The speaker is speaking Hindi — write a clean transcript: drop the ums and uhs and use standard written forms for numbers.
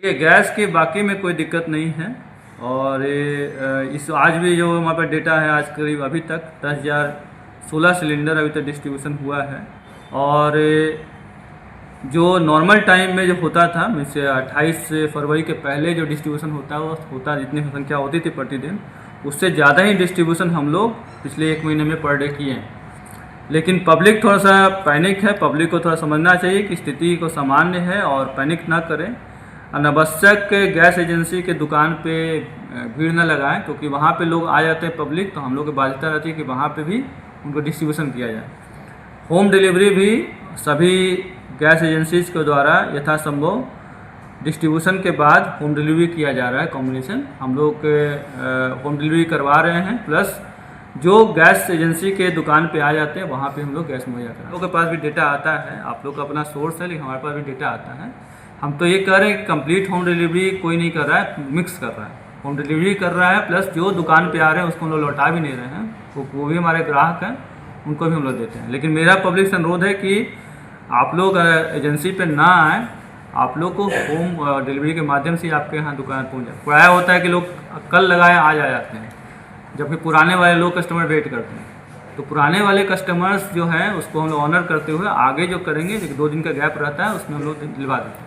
ये गैस की बाकी में कोई दिक्कत नहीं है। और इस आज भी जो हमारे पास डेटा है, आज करीब अभी तक 10,016 सिलेंडर अभी तक डिस्ट्रीब्यूशन हुआ है। और जो नॉर्मल टाइम में जो होता था, जैसे 28 फरवरी के पहले जो डिस्ट्रीब्यूशन होता जितनी संख्या होती थी प्रतिदिन, उससे ज़्यादा ही डिस्ट्रीब्यूशन हम लोग पिछले 1 महीने में पर डे किए हैं। लेकिन पब्लिक थोड़ा सा पैनिक है, पब्लिक को थोड़ा समझना चाहिए कि स्थिति को सामान्य है और पैनिक ना करें। अनावश्यक गैस एजेंसी के दुकान पे भीड़ न लगाएं, क्योंकि वहाँ पे लोग आ जाते हैं पब्लिक, तो हम लोग की बाध्यता रहती है कि वहाँ पे भी उनको डिस्ट्रीब्यूशन किया जाए। होम डिलीवरी भी सभी गैस एजेंसीज के द्वारा यथासंभव डिस्ट्रीब्यूशन के बाद होम डिलीवरी किया जा रहा है। कॉम्बिनेशन हम लोग होम डिलीवरी करवा रहे हैं, प्लस जो गैस एजेंसी के दुकान पे आ जाते हैं वहाँ पे हम लोग गैस मुहैया करा। आप लोग के पास भी डेटा आता है, आप लोग का अपना सोर्स है, लेकिन हमारे पास भी डेटा आता है। हम तो ये कह रहे हैं कि कंप्लीट होम डिलीवरी कोई नहीं कर रहा है, मिक्स कर रहा है। होम डिलीवरी कर रहा है, प्लस जो दुकान पे आ रहे हैं उसको हम लोग लौटा भी नहीं रहे हैं, वो भी हमारे ग्राहक हैं, उनको भी हम लोग देते हैं। लेकिन मेरा पब्लिक से अनुरोध है कि आप लोग एजेंसी पे ना आए, आप लोग को होम डिलीवरी के माध्यम से आपके यहाँ दुकान पहुँच जाए। प्रायः होता है कि लोग कल लगाए आज आ जाते हैं, जबकि पुराने वाले लोग कस्टमर वेट करते हैं। तो पुराने वाले कस्टमर्स जो हैं उसको हम लोग ऑनर करते हुए आगे जो करेंगे, 2 दिन का गैप रहता है, उसमें हम लोग दिलवा देते हैं।